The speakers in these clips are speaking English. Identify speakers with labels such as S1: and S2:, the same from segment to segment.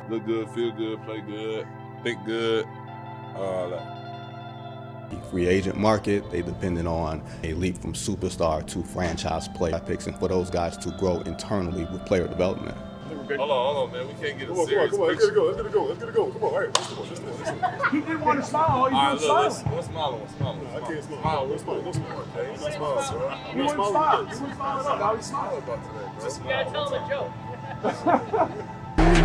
S1: look good, feel good, play good, think good, all that.
S2: Free agent market, they depended on a leap from superstar to franchise player picks, and for those guys to grow internally with player development.
S1: Hold on, man. We can't get a serious
S3: Come on,
S1: picture.
S3: let's get it go. Come on, all right, let's go.
S4: He didn't want to smile. All you do is smile.
S1: Let's smile.
S3: I can't smile. Let's smile. Let's smile. Let's smile, bro.
S4: You wouldn't smile. You wouldn't smile at all. Now he's smiling.
S1: about today, bro.
S5: You gotta tell him a joke.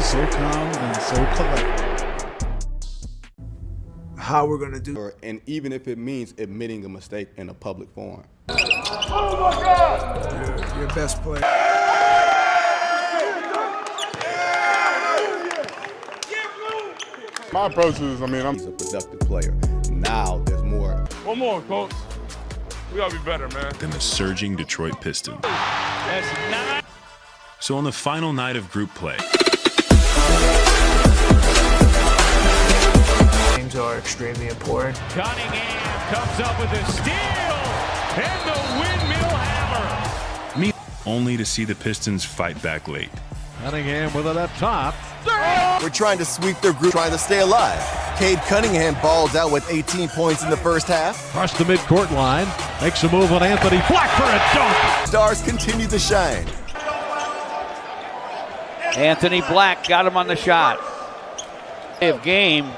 S6: So calm and so collected.
S4: How we're gonna do?
S2: And even if it means admitting a mistake in a public forum.
S4: Oh my God! Your best player.
S3: My approach is,
S2: He's a productive player. Now there's more.
S1: One more, coach. We gotta be better, man.
S7: Than the surging Detroit Pistons.
S5: That's not.
S7: So on the final night of group play,
S4: Games are extremely important.
S5: Cunningham comes up with a steal and the windmill hammer.
S7: only to see the Pistons fight back late.
S6: Cunningham with it up top.
S8: We're trying to sweep their group, trying to stay alive. Cade Cunningham balls out with 18 points in the first half.
S6: Across the midcourt line. Makes a move on Anthony Black for a dunk.
S8: Stars continue to shine.
S5: Anthony Black got him on the shot. Game.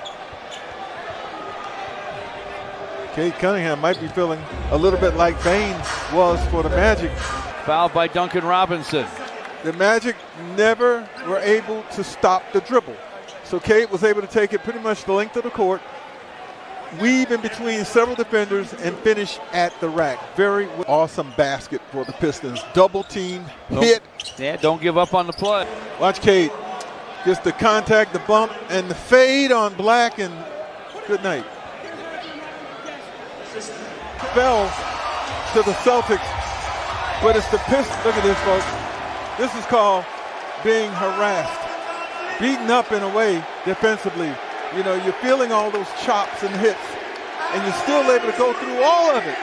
S9: Cade Cunningham might be feeling a little bit like Bain was for the Magic.
S5: Fouled by Duncan Robinson.
S9: The Magic never were able to stop the dribble. So Cade was able to take it pretty much the length of the court, weave in between several defenders, and finish at the rack. Very awesome basket for the Pistons. Double team, hit.
S5: Yeah, don't give up on the play.
S9: Watch Cade. Gets the contact, the bump, and the fade on Black, and good night. Fell to the Celtics, but it's the Pistons. Look at this, folks. This is called being harassed, beaten up in a way defensively. You know, you're feeling all those chops and hits, and you're still able to go through all of it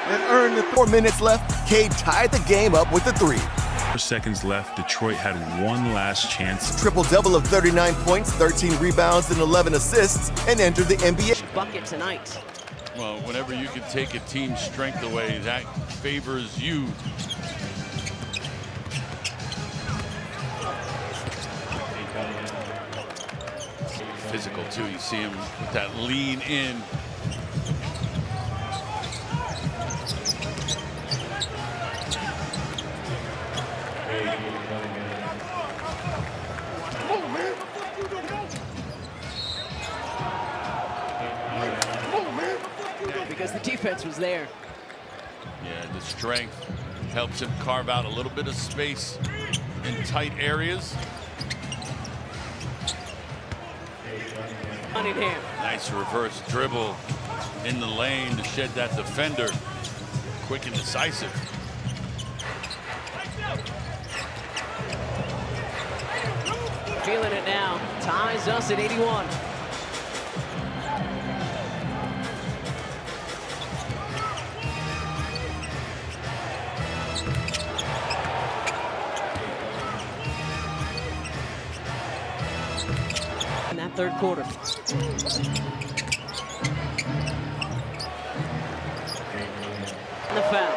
S9: and earn the
S8: 4 minutes left. Cade tied the game up with the three.
S7: 4 seconds left, Detroit had one last chance.
S8: Triple-double of 39 points, 13 rebounds, and 11 assists, and entered the NBA.
S10: Bucket tonight.
S11: Well, whenever you can take a team's strength away, that favors you. Physical too, you see him with that lean in.
S10: Because the defense was there.
S11: Yeah, the strength helps him carve out a little bit of space in tight areas.
S10: Cunningham.
S11: Nice reverse dribble in the lane to shed that defender. Quick and decisive.
S10: Feeling it now. Ties us at 81. In that third quarter. And the foul.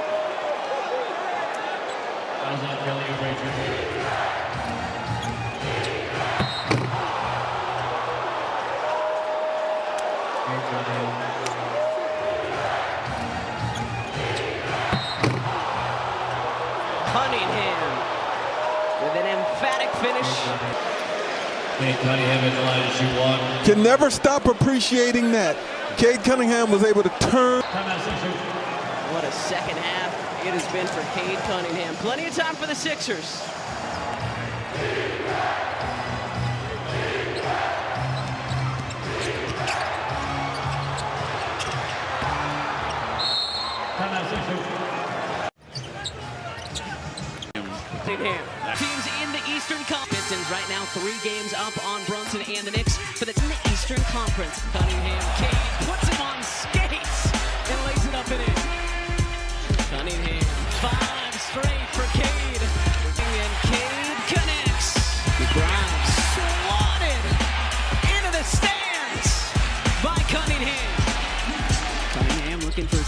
S10: Cunningham with an emphatic finish.
S9: Can never stop appreciating that. Cade Cunningham was able to turn.
S10: What a second half it has been for Cade Cunningham. Plenty of time for the Sixers. Cunningham. Teams in the Eastern Conference. Pistons right now 3 games up on Brunson and the Knicks for the Eastern Conference. Cunningham, Cade puts him on skates and lays it up and in. Cunningham, 5 straight for Cade. And Cade connects. Grimes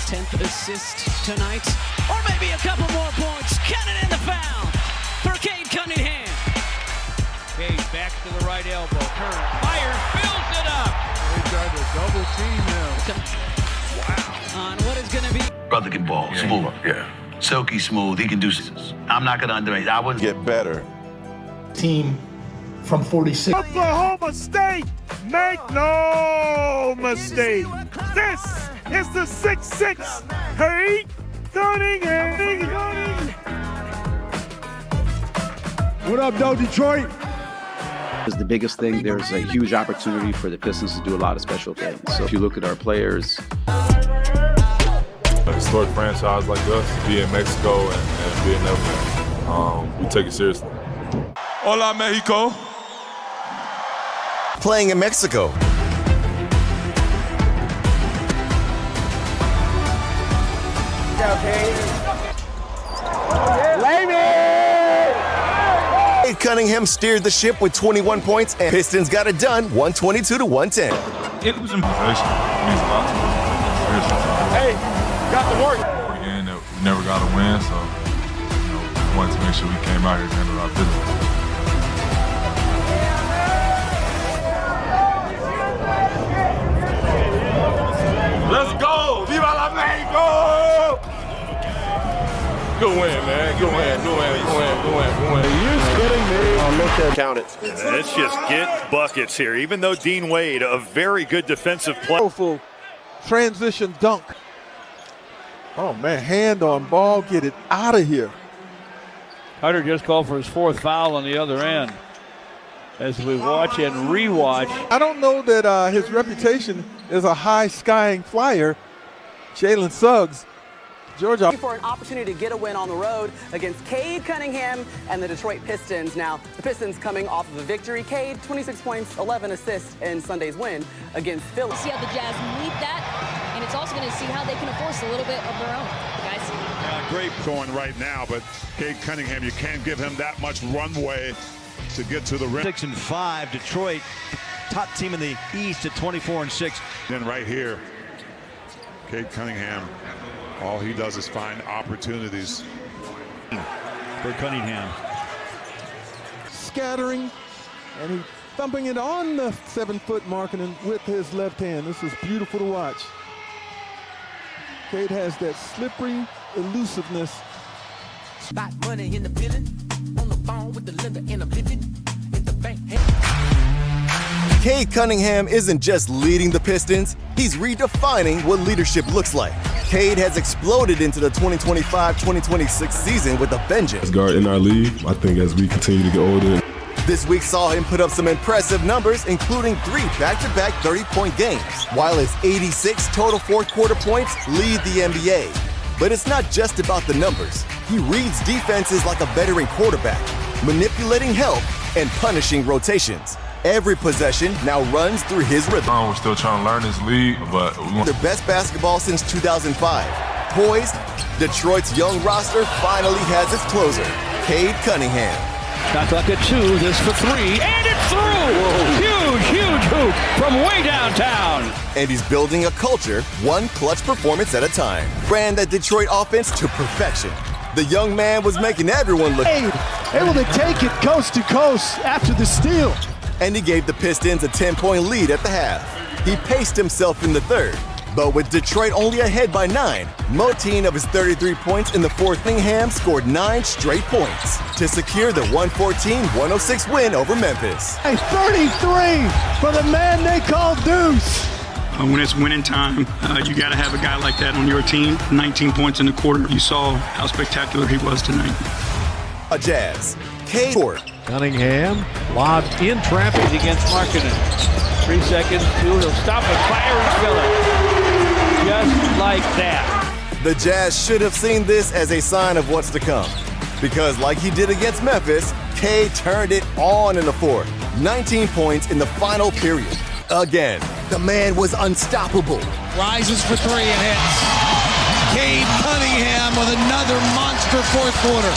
S10: 10th assist tonight. Or maybe a couple more points. Counting in the foul for Cade Cunningham.
S5: Cade back to the right elbow. Turn. Fires. Fills it up.
S9: They tried to double team him.
S10: Wow. On what is going to be.
S12: Brother can ball. Smooth.
S3: Yeah.
S12: Silky smooth. He can do this. I'm not going to underrate. I wouldn't
S3: Get better.
S13: Team from 46.
S14: Oklahoma State, make no mistake. This is the 6'6" Cade Cunningham.
S4: What up, though, Detroit?
S15: Is the biggest thing. There's a huge opportunity for the Pistons to do a lot of special things. So if you look at our players,
S1: A historic franchise like us, be in Mexico and be in Netherlands, we take it seriously.
S3: Hola, Mexico.
S8: Playing in Mexico. Cade Cunningham steered the ship with 21 points, and Pistons got it done, 122 to 110.
S7: It was improvisation. It means a lot to us. Seriously.
S3: Hey, got to work.
S7: Again, we never got a win, so we wanted to make sure we came out here and handled our business.
S3: Let's go. Viva la Mexico.
S1: Good win, man. Good win.
S14: You kidding me?
S3: Look at count it.
S16: Let's just get buckets here. Even though Dean Wade, a very good defensive player.
S9: Powerful transition dunk. Oh, man, hand on ball. Get it out of here.
S5: Carter just called for his 4th foul on the other end. As we watch and rewatch.
S9: I don't know that his reputation is a high-skying flyer. Jalen Suggs, Georgia.
S10: For an opportunity to get a win on the road against Cade Cunningham and the Detroit Pistons. Now, the Pistons coming off of a victory. Cade, 26 points, 11 assists in Sunday's win against Philly.
S17: See how the Jazz need that, and it's also going to see how they can enforce a little bit of their own, guys.
S18: Great going right now, but Cade Cunningham, you can't give him that much runway to get to the rim.
S19: 6-5, Detroit, top team in the East at 24-6.
S18: Then right here, Cade Cunningham, all he does is find opportunities.
S19: For Cunningham.
S9: Scattering, and he thumping it on the 7-foot marking with his left hand. This is beautiful to watch. Cade has that slippery elusiveness.
S20: Spot money in the building, on the phone with the lender, and I'm living in the bank.
S8: Cade Cunningham isn't just leading the Pistons, he's redefining what leadership looks like. Cade has exploded into the 2025-2026 season with a vengeance.
S1: Guard in our league, I think as we continue to get older.
S8: This week saw him put up some impressive numbers, including 3 back-to-back 30-point games, while his 86 total fourth-quarter points lead the NBA. But it's not just about the numbers. He reads defenses like a veteran quarterback, manipulating help and punishing rotations. Every possession now runs through his rhythm.
S1: We're still trying to learn this league, but
S8: their best basketball since 2005. Poised, Detroit's young roster finally has its closer, Cade Cunningham.
S5: Shot clock at 2, this for 3, and it's through! Huge hoop from way downtown.
S8: And he's building a culture, one clutch performance at a time. Ran that Detroit offense to perfection. The young man was making everyone look
S4: able to take it coast to coast after the steal.
S8: And he gave the Pistons a 10-point lead at the half. He paced himself in the third, but with Detroit only ahead by 9, Moteen of his 33 points in the fourth, Cunningham scored 9 straight points to secure the 114-106 win over Memphis.
S4: A 33 for the man they call Deuce.
S21: When it's winning time, you got to have a guy like that on your team. 19 points in the quarter. You saw how spectacular he was tonight.
S8: A Jazz. Cade
S6: Cunningham lobbed in traffic
S5: against Markkanen. 3 seconds, 2, he'll stop it, fire and fill it. Just like that.
S8: The Jazz should have seen this as a sign of what's to come. Because like he did against Memphis, Cade turned it on in the fourth. 19 points in the final period. Again, the man was unstoppable.
S22: Rises for 3 and hits. Cade Cunningham with another monster fourth quarter.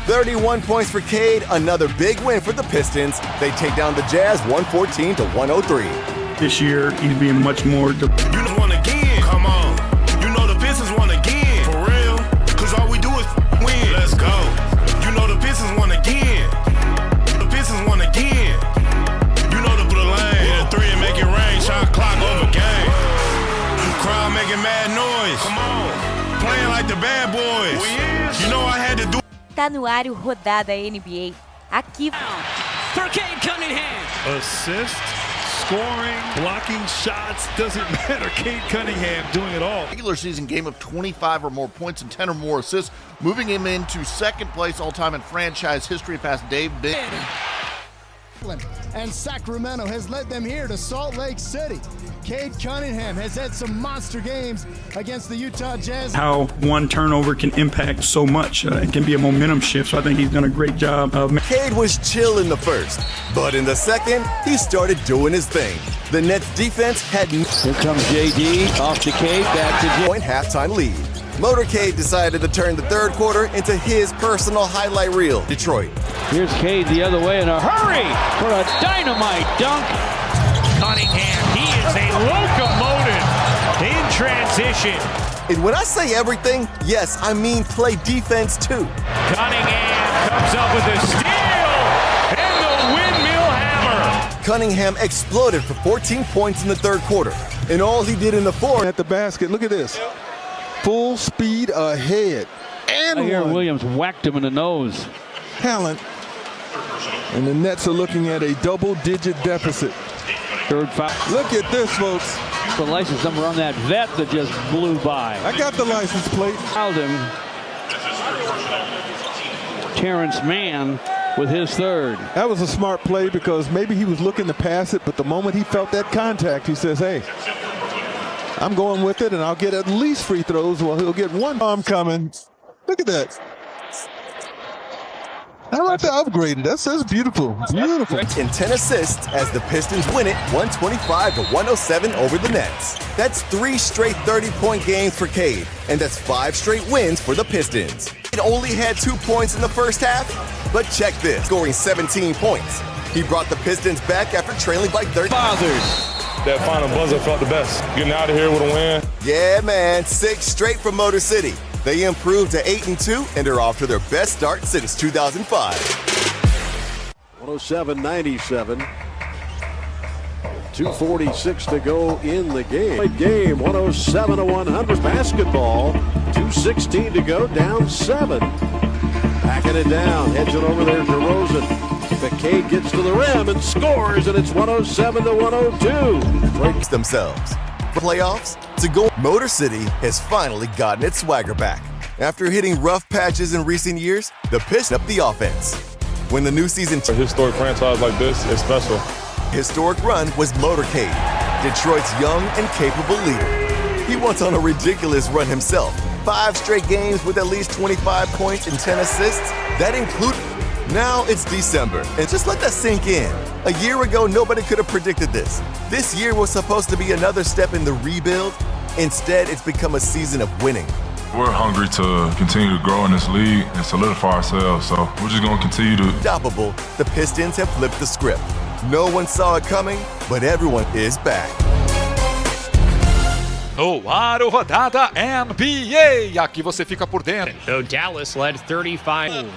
S8: 31 points for Cade, another big win for the Pistons. They take down the Jazz 114-103.
S21: This year, he's being much more.
S3: You just won again. Come on. You know the
S2: Tá no ar o Rodada NBA. Aqui.
S10: For Cade Cunningham.
S14: Assist, scoring, blocking shots, doesn't matter. Cade Cunningham doing it all.
S11: Regular season game of 25 or more points and 10 or more assists, moving him into second place all-time in franchise history past Dave Bing.
S23: And Sacramento has led them here to Salt Lake City. Cade Cunningham has had some monster games against the Utah Jazz.
S21: How one turnover can impact so much. It can be a momentum shift, so I think he's done a great job of.
S8: Cade was chill in the first, but in the second, he started doing his thing. The Nets defense had
S5: Here comes JD, off to Cade, back to J.
S8: Point halftime lead. Motorcade decided to turn the third quarter into his personal highlight reel. Detroit.
S5: Here's Cade the other way in a hurry for a dynamite dunk.
S14: Cunningham, he is a locomotive in transition.
S8: And when I say everything, yes, I mean play defense too.
S14: Cunningham comes up with a steal and the windmill hammer.
S8: Cunningham exploded for 14 points in the third quarter. And all he did in the fourth.
S9: At the basket, look at this. Full speed ahead. And
S5: I hear Williams whacked him in the nose.
S9: Talent. And the Nets are looking at a double-digit deficit.
S5: Third foul.
S9: Look at this, folks.
S5: The license number on that vet that just blew by.
S9: I got the license plate.
S5: Fouled him. Terrence Mann with his third.
S9: That was a smart play because maybe he was looking to pass it, but the moment he felt that contact, he says, hey, I'm going with it, and I'll get at least free throws. Well, he'll get one. I'm coming. Look at that. I like to upgrade it. That's beautiful. Beautiful.
S8: And 10 assists as the Pistons win it 125-107 over the Nets. That's 3 straight 30-point games for Cade, and that's 5 straight wins for the Pistons. It only had 2 points in the first half, but check this, scoring 17 points. He brought the Pistons back after trailing by 30.
S1: That final buzzer felt the best. Getting out of here with a win.
S8: Yeah, man, 6 straight from Motor City. They improved to 8-2 and are off to their best start since 2005.
S24: 107-97. 2:46 to go in the game. Game 107-100 basketball. 2:16 to go, down 7. Backing it down, edging over there to Rosen. But Cade gets to the rim and scores, and it's 107-102.
S8: Breaks themselves. Playoffs to go. Motor City has finally gotten its swagger back. After hitting rough patches in recent years, the Pistons up the offense. When the new season,
S1: A historic franchise like this is special.
S8: Historic run was Motorcade, Detroit's young and capable leader. He went on a ridiculous run himself. 5 straight games with at least 25 points and 10 assists. That included. Now it's December, and just let that sink in. A year ago, nobody could have predicted this. This year was supposed to be another step in the rebuild. Instead, it's become a season of winning.
S7: We're hungry to continue to grow in this league and solidify ourselves, so we're just going to continue to.
S8: Unstoppable, the Pistons have flipped the script. No one saw it coming, but everyone is back.
S25: No ar o Rodada NBA. Aqui você fica por dentro.
S10: So Dallas led 35.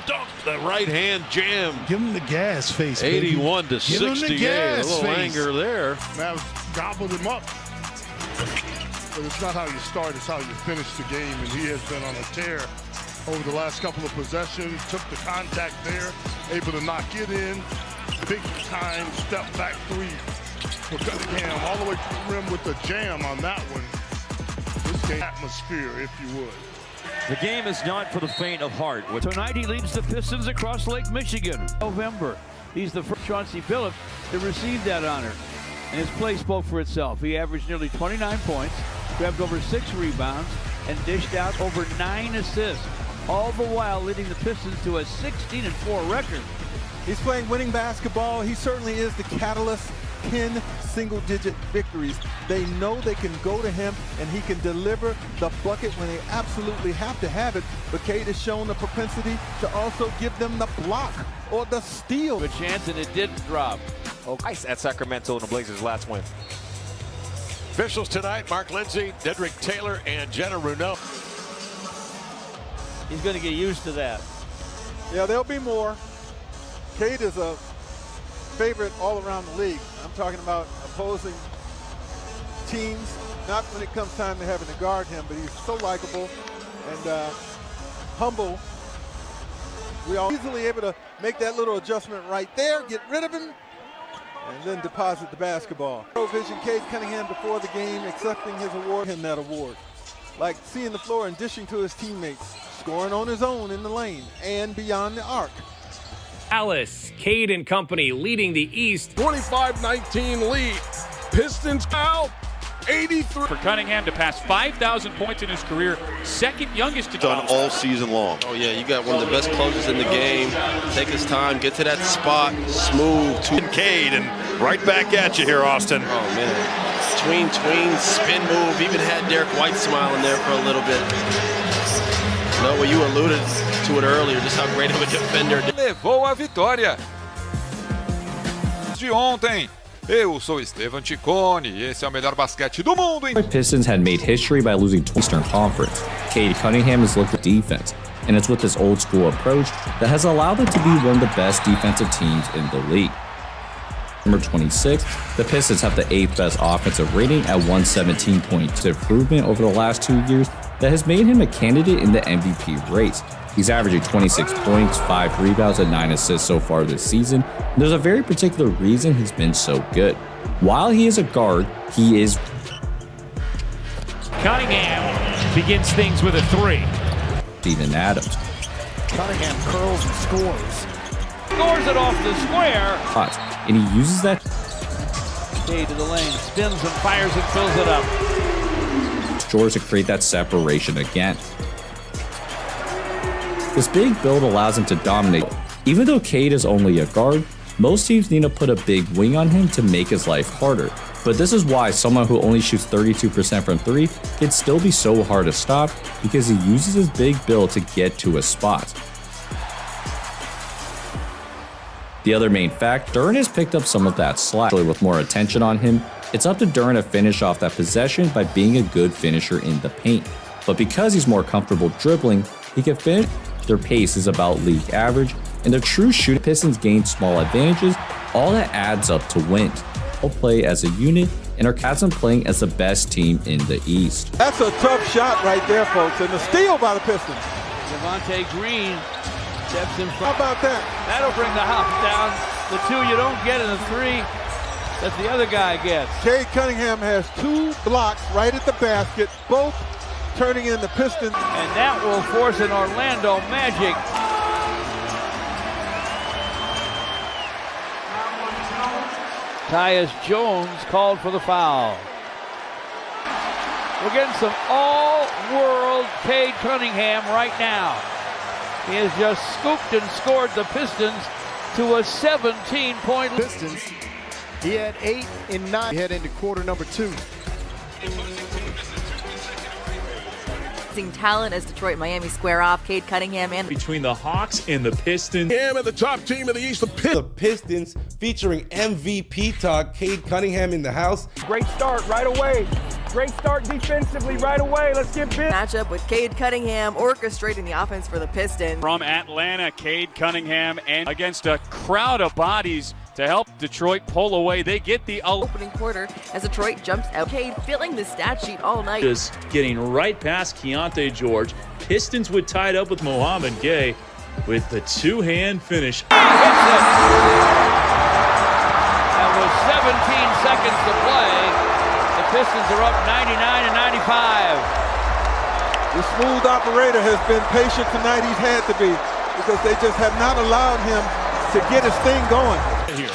S14: The right hand jam.
S13: Give him the gas face.
S14: 81 to 68.
S13: Give him the gas
S14: a little
S13: face.
S14: anger there.
S3: Mavs gobbled him up. But it's not how you start, it's how you finish the game. And he has been on a tear over the last couple of possessions. Took the contact there, able to knock it in. Big time step back 3 for Cunningham all the way to the rim with the jam on that one. This game atmosphere, if you would.
S19: The game is not for the faint of heart.
S5: Tonight he leads the Pistons across Lake Michigan. November. He's the first Chauncey Billups to receive that honor. And his play spoke for itself. He averaged nearly 29 points, grabbed over 6 rebounds, and dished out over 9 assists. All the while leading the Pistons to a 16-4 record.
S9: He's playing winning basketball. He certainly is the catalyst. 10 single-digit victories. They know they can go to him, and he can deliver the bucket when they absolutely have to have it. But Cade has shown the propensity to also give them the block or the steal.
S5: A chance, and it didn't drop.
S26: Ice at Sacramento in the Blazers' last win.
S14: Officials tonight, Mark Lindsay, Dedrick Taylor, and Jenna Runeau.
S5: He's going to get used to that.
S9: Yeah, there'll be more. Cade is a favorite all around the league. I'm talking about opposing teams, not when it comes time to having to guard him, but he's so likable and humble We are easily able to make that little adjustment right there, get rid of him, and then deposit the basketball. Vision Cade Cunningham before the game, accepting his award, him that award. Like seeing the floor and dishing to his teammates, scoring on his own in the lane and beyond the arc.
S12: Alice, Cade and company leading the East.
S15: 25-19 lead. Pistons out. 83.
S25: For Cunningham to pass 5,000 points in his career, second youngest to
S16: done all season long.
S17: Oh yeah, you got one of the best closers in the game. Take his time, get to that spot, smooth.
S14: Cade, and right back at you here, Austin.
S17: Oh man, tween, spin move. Even had Derek White smiling there for a little bit. No, you alluded to it earlier, just how great of a defender.
S25: Levou a vitória. De ontem. Eu sou Estevan Ticone e esse é o melhor basquete do mundo.
S18: The Pistons had made history by losing to Eastern Conference. Cade Cunningham has looked at defense, and it's with this old school approach that has allowed them to be one of the best defensive teams in the league. Number 26, the Pistons have the 8th best offensive rating at 117 points. Improvement over the last 2 years that has made him a candidate in the MVP race. He's averaging 26 points, 5 rebounds, and 9 assists so far this season. And there's a very particular reason he's been so good. While he is a guard, he is...
S12: Cunningham begins things with a 3.
S18: Steven Adams.
S22: Cunningham curls and scores.
S5: Scores it off the square.
S18: And he uses that...
S5: Cade to the lane, spins and fires and fills it up.
S18: ...George to create that separation again. This big build allows him to dominate. Even though Cade is only a guard, most teams need to put a big wing on him to make his life harder. But this is why someone who only shoots 32% from 3 can still be so hard to stop, because he uses his big build to get to a spot. The other main fact, Duren has picked up some of that slack. With more attention on him, it's up to Duren to finish off that possession by being a good finisher in the paint. But because he's more comfortable dribbling, he can finish. Their pace is about league average, and their true shooting Pistons gain small advantages, all that adds up to wins. All play as a unit, and are Cats playing as the best team in the East.
S9: That's a tough shot right there, folks, and a steal by the Pistons.
S5: Devontae Green steps in front.
S9: How about that?
S5: That'll bring the hop down. The 2 you don't get and the 3 that the other guy gets.
S9: Cade Cunningham has 2 blocks right at the basket, both turning in the Pistons.
S5: And that will force an Orlando Magic. Tyus Jones called for the foul. We're getting some all-world Cade Cunningham right now. He has just scooped and scored the Pistons to a 17-point lead.
S23: Pistons. He had 8 in 9. Head into quarter number 2.
S2: Talent as Detroit and Miami square off. Cade Cunningham and
S14: between the Hawks and the Pistons.
S15: Him at the top team of the East.
S20: The Pistons featuring MVP talk. Cade Cunningham in the house.
S27: Great start right away. Great start defensively right away. Let's get big.
S2: Matchup with Cade Cunningham orchestrating the offense for the Pistons.
S25: From Atlanta, Cade Cunningham, and against a crowd of bodies to help Detroit pull away. They get the
S2: opening quarter as Detroit jumps out. Cade filling the stat sheet all night.
S14: Just getting right past Keontae George. Pistons would tie it up with Mohamed Gay with the 2-hand finish.
S5: And with 17 seconds to play, the Pistons are up 99-95.
S9: The smooth operator has been patient tonight. He's had to be, because they just have not allowed him to get his thing going.
S14: Here.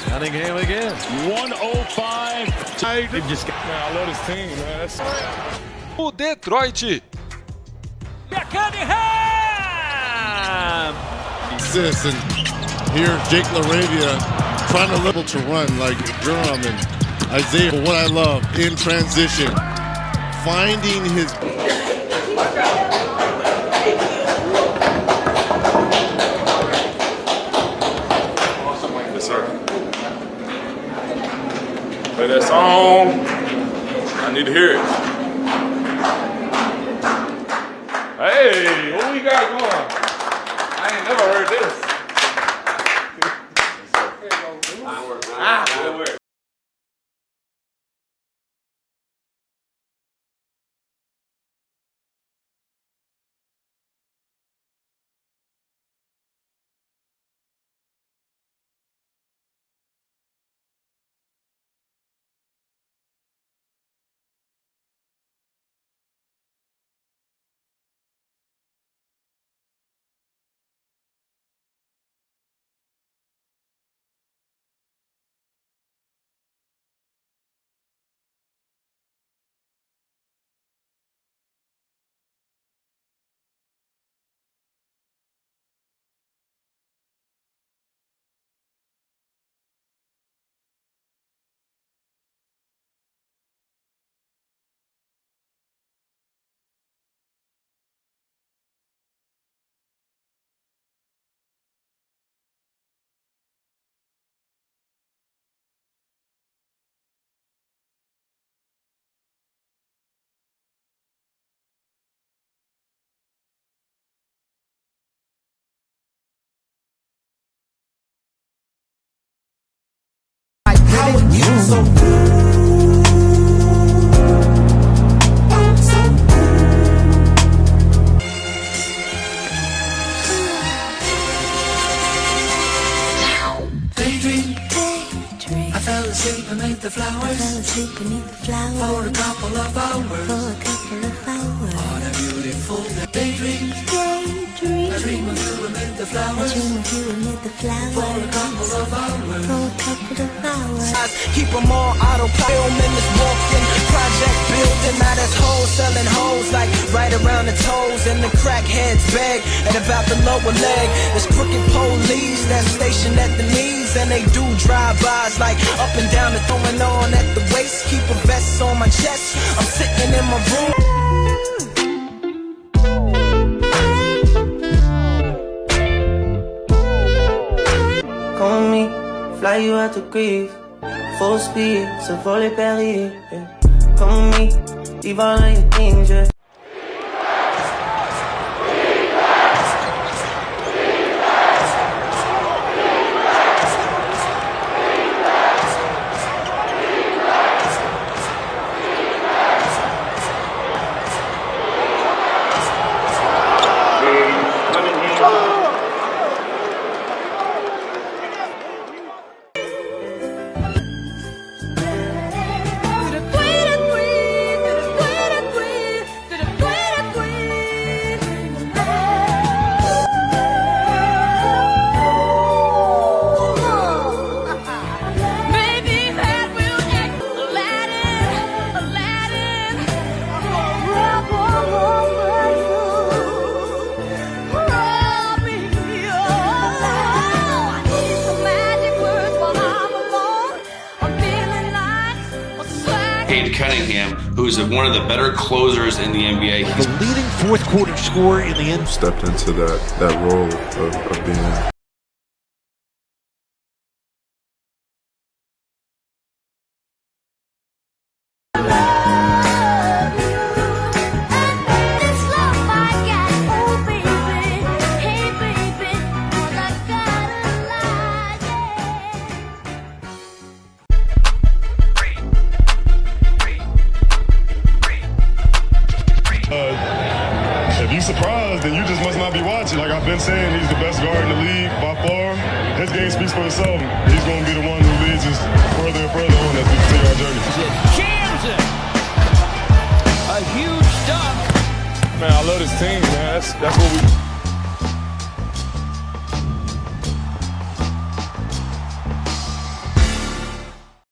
S14: Cunningham again. 105.
S15: I love this team, man.
S25: O Detroit.
S5: Cunningham!
S3: Assists, and here Jake LaRavia trying to level to run like Durham and Isaiah. But what I love in transition, finding his.
S1: Play that song. I need to hear it. Hey, what we got going? I ain't never heard this.
S4: how it you so good.
S6: I fell asleep beneath the flowers. For a couple of hours. On a beautiful daydream. I dream of you amid the flowers. For a couple of hours.
S4: Keep them all autopilot, minutes walking. Project building, now that's hoes selling hoes like right around the toes. And the crackheads beg at about the lower leg. There's crooked police that's stationed at the knees. And they do drive-bys like up and down the throwing on at the waist. Keep a vest on my chest. I'm sitting in my room. Come with me, fly you out to Greece. Full speed, so volley Paris. Yeah. Come with me, leave all of your things, yeah.
S7: Cade Cunningham, who's one of the better closers in the NBA.
S19: The leading fourth quarter scorer in the NBA.
S1: Stepped into that role of being.
S3: If you surprised, then you just must not be watching. Like I've been saying, he's the best guard in the league by far. His game speaks for itself. He's going to be the one who leads us further and further on as we continue our journey.
S5: Jams it! A huge dunk.
S15: Man, I love this team, man. That's what we